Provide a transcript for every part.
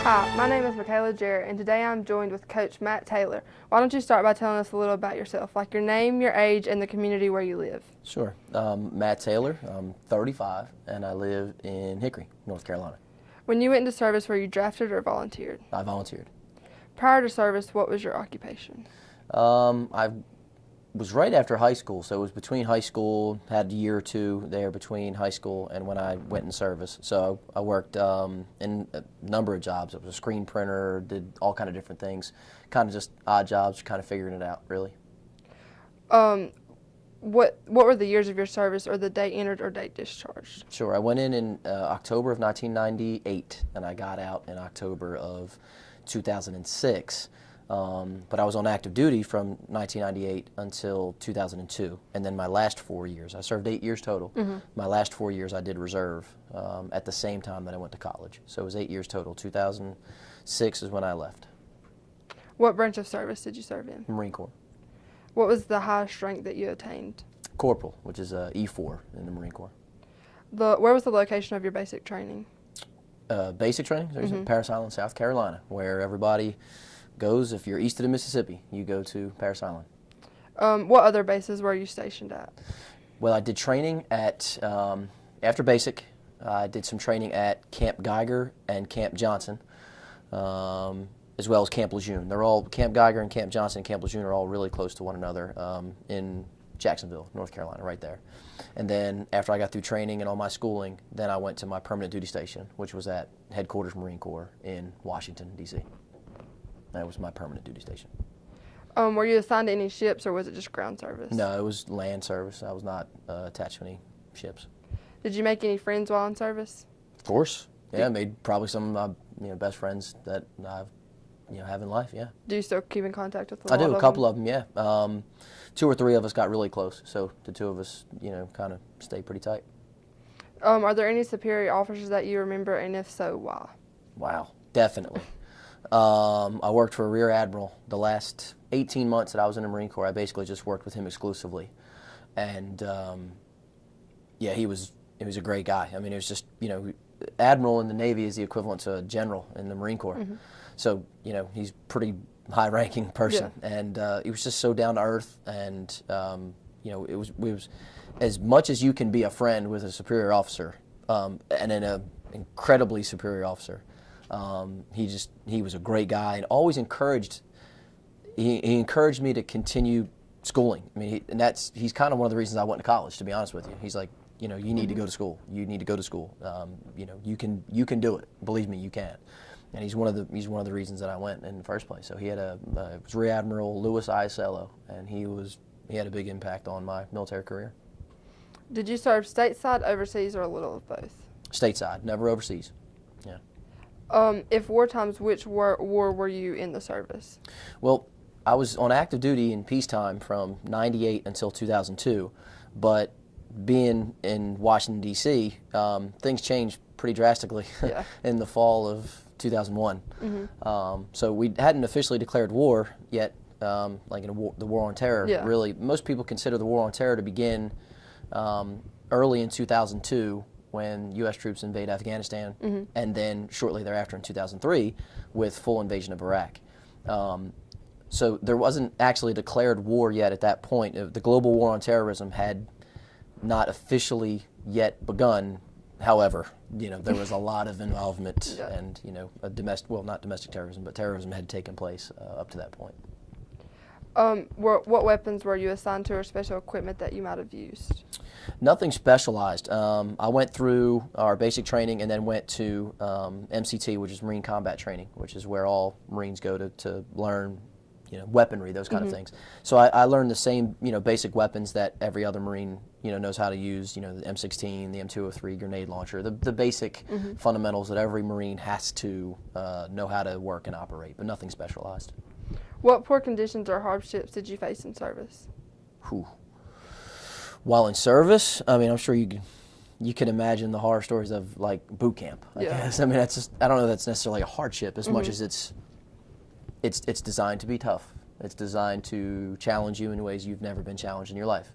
Hi, my name is Michaela Jarrett, and today I'm joined with Coach Matt Taylor. Why don't you start by telling us a little about yourself, like your name, your age, and the community where you live? Sure. Matt Taylor. I'm 35, and I live in Hickory, North Carolina. When you went into service, were you drafted or volunteered? I volunteered. Prior to service, what was your occupation? I was right after high school, so it was between high school, had a year or two there between high school and when I went in service. So I worked in a number of jobs. I was a screen printer, did all kind of different things, kind of just odd jobs, kind of figuring it out, really. What were the years of your service, or the date entered or date discharged? Sure. I went in October of 1998, and I got out in October of 2006. But I was on active duty from 1998 until 2002, and then my last 4 years, I served 8 years total. My last 4 years I did reserve at the same time that I went to college. So it was 8 years total. 2006 is when I left. What branch of service did you serve in? Marine Corps. What was the highest rank that you attained? Corporal, which is E4 in the Marine Corps. Where was the location of your basic training? Basic training? There's in Parris Island, South Carolina, where everybody goes. If you're east of the Mississippi, you go to Parris Island. What other bases were you stationed at? Well, I did training at, after basic, I did some training at Camp Geiger and Camp Johnson, as well as Camp Lejeune. They're all, Camp Geiger and Camp Johnson and Camp Lejeune are all really close to one another in Jacksonville, North Carolina, right there. And then after I got through training and all my schooling, then I went to my permanent duty station, which was at Headquarters Marine Corps in Washington, D.C. That was my permanent duty station. Were you assigned to any ships, or was it just ground service? No, it was land service. I was not attached to any ships. Did you make any friends while in service? Of course. Yeah, I made probably some of my best friends that I've have in life, yeah. Do you still keep in contact with them? I do, a couple of them, yeah. 2 or 3 of us got really close, so the 2 of us, kind of stayed pretty tight. Are there any superior officers that you remember, and if so, why? Wow, definitely. I worked for a Rear Admiral. The last 18 months that I was in the Marine Corps, I basically just worked with him exclusively. And, yeah, he was a great guy. I mean, it was just, Admiral in the Navy is the equivalent to a general in the Marine Corps. So, he's a pretty high-ranking person. Yeah. And he was just so down to earth. And, it was as much as you can be a friend with a superior officer, and an incredibly superior officer. He was a great guy, and always encouraged. He encouraged me to continue schooling. I mean, he's kind of one of the reasons I went to college. To be honest with you, he's like, you need to go to school. You need to go to school. You can do it. Believe me, you can. And he's one of the reasons that I went in the first place. So he had it was Rear Admiral Louis Isello, and he had a big impact on my military career. Did you serve stateside, overseas, or a little of both? Stateside, never overseas. Yeah. If war times, which war were you in the service? Well, I was on active duty in peacetime from '98 until 2002, but being in Washington, D.C., things changed pretty drastically in the fall of 2001. So we hadn't officially declared war yet, like in the War on Terror. Yeah. Really, most people consider the War on Terror to begin early in 2002, when U.S. troops invade Afghanistan, and then shortly thereafter in 2003 with full invasion of Iraq. So there wasn't actually declared war yet at that point. The global war on terrorism had not officially yet begun. However, there was a lot of involvement and, not domestic terrorism, but terrorism had taken place up to that point. What weapons were you assigned to, or special equipment that you might have used? Nothing specialized. I went through our basic training and then went to MCT, which is Marine Combat Training, which is where all Marines go to learn, weaponry, those kind of things. So I learned the same, basic weapons that every other Marine, knows how to use, the M16, the M203 grenade launcher, the basic fundamentals that every Marine has to know how to work and operate, but nothing specialized. What poor conditions or hardships did you face in service? Whew. While in service, I mean, I'm sure you can imagine the horror stories of like boot camp. I guess. I mean, that's just, I don't know if that's necessarily a hardship as much as it's designed to be tough. It's designed to challenge you in ways you've never been challenged in your life.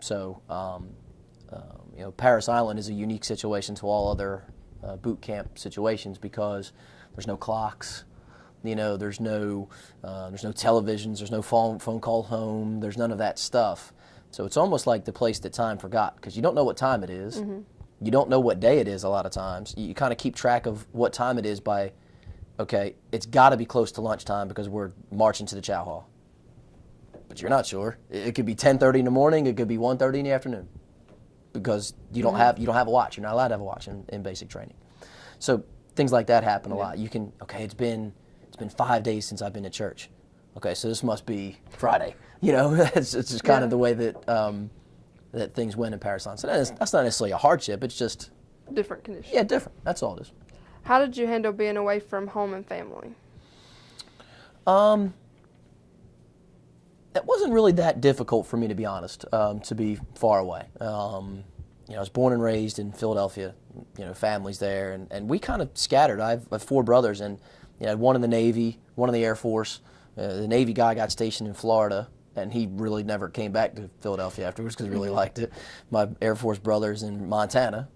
So, Parris Island is a unique situation to all other boot camp situations because There's no clocks. There's no televisions. There's no phone call home. There's none of that stuff. So it's almost like the place that time forgot, because you don't know what time it is. Mm-hmm. You don't know what day it is a lot of times. You kind of keep track of what time it is by, okay, it's got to be close to lunchtime because we're marching to the chow hall. But you're not sure. It could be 10:30 in the morning. It could be 1:30 in the afternoon, because you don't have a watch. You're not allowed to have a watch in basic training. So things like that happen a lot. You can, okay, it's been 5 days since I've been to church. Okay, so this must be Friday. It's just kind of the way that that things went in Paris. So that's not necessarily a hardship. It's just different conditions. Yeah, different. That's all it is. How did you handle being away from home and family? It wasn't really that difficult for me, to be honest, to be far away. I was born and raised in Philadelphia, families there, and we kind of scattered. I have 4 brothers, and one in the Navy, one in the Air Force. The Navy guy got stationed in Florida, and he really never came back to Philadelphia afterwards because he really liked it. My Air Force brother's in Montana,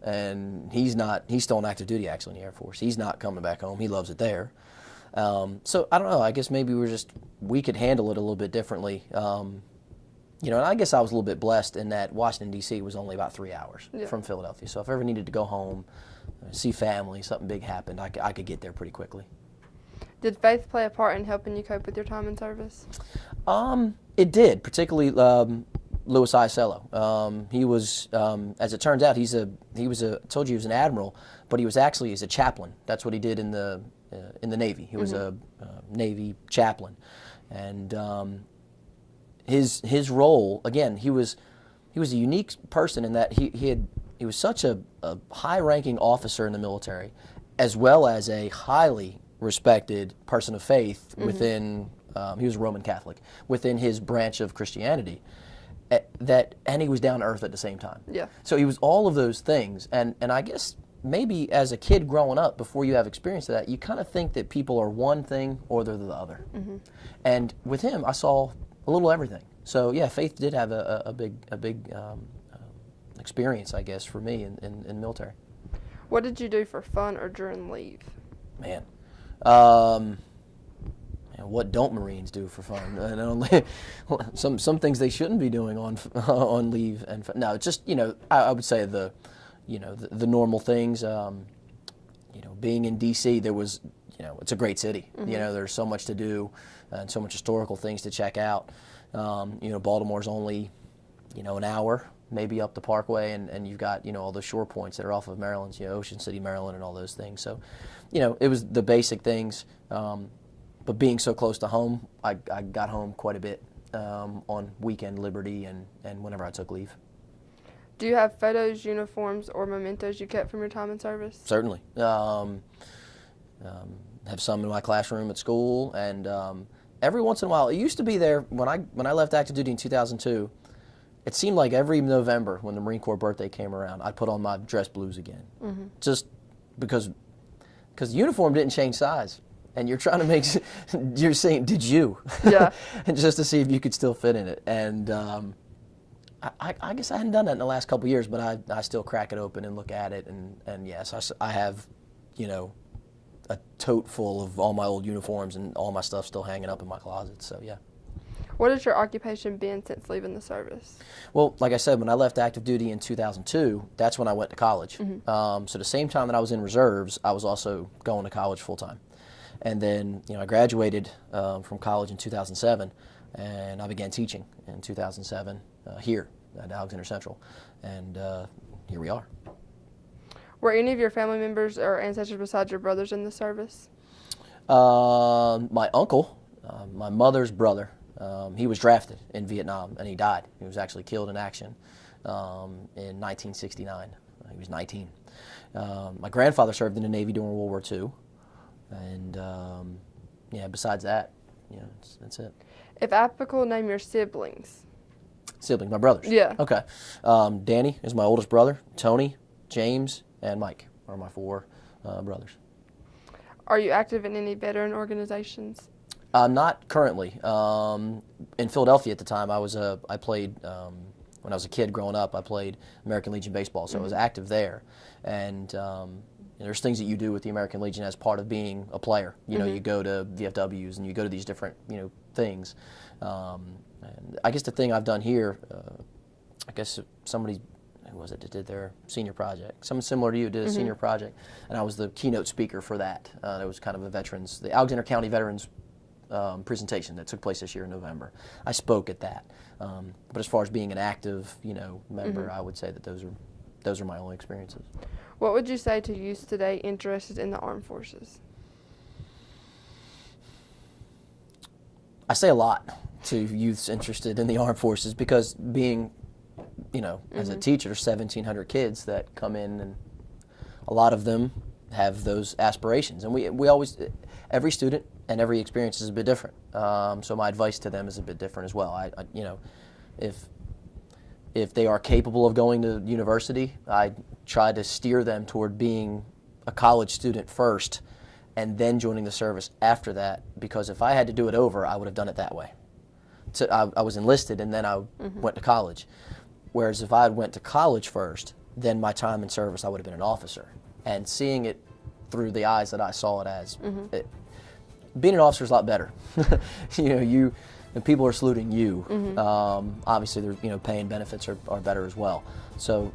and he's still on active duty actually in the Air Force. He's not coming back home. He loves it there. So I don't know. I guess maybe we could handle it a little bit differently. And I guess I was a little bit blessed in that Washington, D.C. was only about 3 hours from Philadelphia. So if I ever needed to go home, see family, something big happened, I could get there pretty quickly. Did faith play a part in helping you cope with your time in service? It did, particularly Louis Isello. He was, as it turns out, I told you he was an admiral, but he was actually a chaplain. That's what he did in the Navy. He was a Navy chaplain, and his role, again, he was a unique person in that he was such a high-ranking officer in the military, as well as a highly respected person of faith within. He was a Roman Catholic within his branch of Christianity. And he was down to earth at the same time. Yeah. So he was all of those things, and I guess maybe as a kid growing up, before you have experience of that, you kind of think that people are one thing or they're the other. Mm-hmm. And with him, I saw a little everything. So yeah, faith did have a big experience, I guess, for me in the military. What did you do for fun or during leave? Man, what don't Marines do for fun? And some things they shouldn't be doing on leave and fun. No, just I would say the normal things. Being in D.C., there was it's a great city. Mm-hmm. There's so much to do and so much historical things to check out. Baltimore's only an hour maybe up the Parkway, and you've got all the shore points that are off of Maryland, Ocean City, Maryland, and all those things. So it was the basic things. But being so close to home, I got home quite a bit on weekend liberty and whenever I took leave. Do you have photos, uniforms, or mementos you kept from your time in service? Certainly. Have some in my classroom at school, and every once in a while, it used to be there when I left active duty in 2002. It seemed like every November when the Marine Corps birthday came around, I'd put on my dress blues again, just because the uniform didn't change size. And you're trying to make, you're saying, did you? Yeah. Just to see if you could still fit in it. And I guess I hadn't done that in the last couple of years, but I still crack it open and look at it. And yes, I have, a tote full of all my old uniforms and all my stuff still hanging up in my closet. So, yeah. What has your occupation been since leaving the service? Well, like I said, when I left active duty in 2002, that's when I went to college. Mm-hmm. So the same time that I was in reserves, I was also going to college full time. And then, I graduated from college in 2007, and I began teaching in 2007 here at Alexander Central, and here we are. Were any of your family members or ancestors besides your brothers in the service? My uncle, my mother's brother, he was drafted in Vietnam, and he died. He was actually killed in action in 1969. He was 19. My grandfather served in the Navy during World War II. And, besides that, that's it. If applicable, name your siblings. Siblings, my brothers? Yeah. Okay. Danny is my oldest brother. Tony, James, and Mike are my 4 brothers. Are you active in any veteran organizations? Not currently. In Philadelphia at the time, I played, when I was a kid growing up, I played American Legion Baseball, so I was active there. And there's things that you do with the American Legion as part of being a player. You know, you go to VFWs and you go to these different, things. And I guess the thing I've done here, I guess somebody, who was it that did their senior project? Someone similar to you did a senior project, and I was the keynote speaker for that. It was kind of the Alexander County Veterans presentation that took place this year in November. I spoke at that. But as far as being an active, member, I would say that those are my only experiences. What would you say to youth today interested in the armed forces? I say a lot to youths interested in the armed forces because being, as a teacher, there's 1,700 kids that come in, and a lot of them have those aspirations. And we always, every student and every experience is a bit different. So my advice to them is a bit different as well. If they are capable of going to university, I try to steer them toward being a college student first and then joining the service after that, because if I had to do it over, I would have done it that way. So I was enlisted and then I went to college. Whereas if I went to college first, then my time in service, I would have been an officer. And seeing it through the eyes that I saw it as, being an officer is a lot better. And people are saluting you. Obviously, they're paying benefits are better as well. So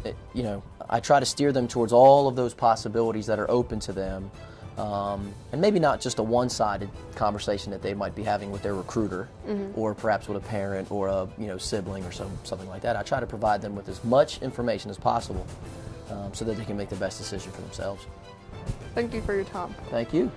I try to steer them towards all of those possibilities that are open to them, and maybe not just a one-sided conversation that they might be having with their recruiter, or perhaps with a parent or a sibling or something like that. I try to provide them with as much information as possible, so that they can make the best decision for themselves. Thank you for your time. Thank you.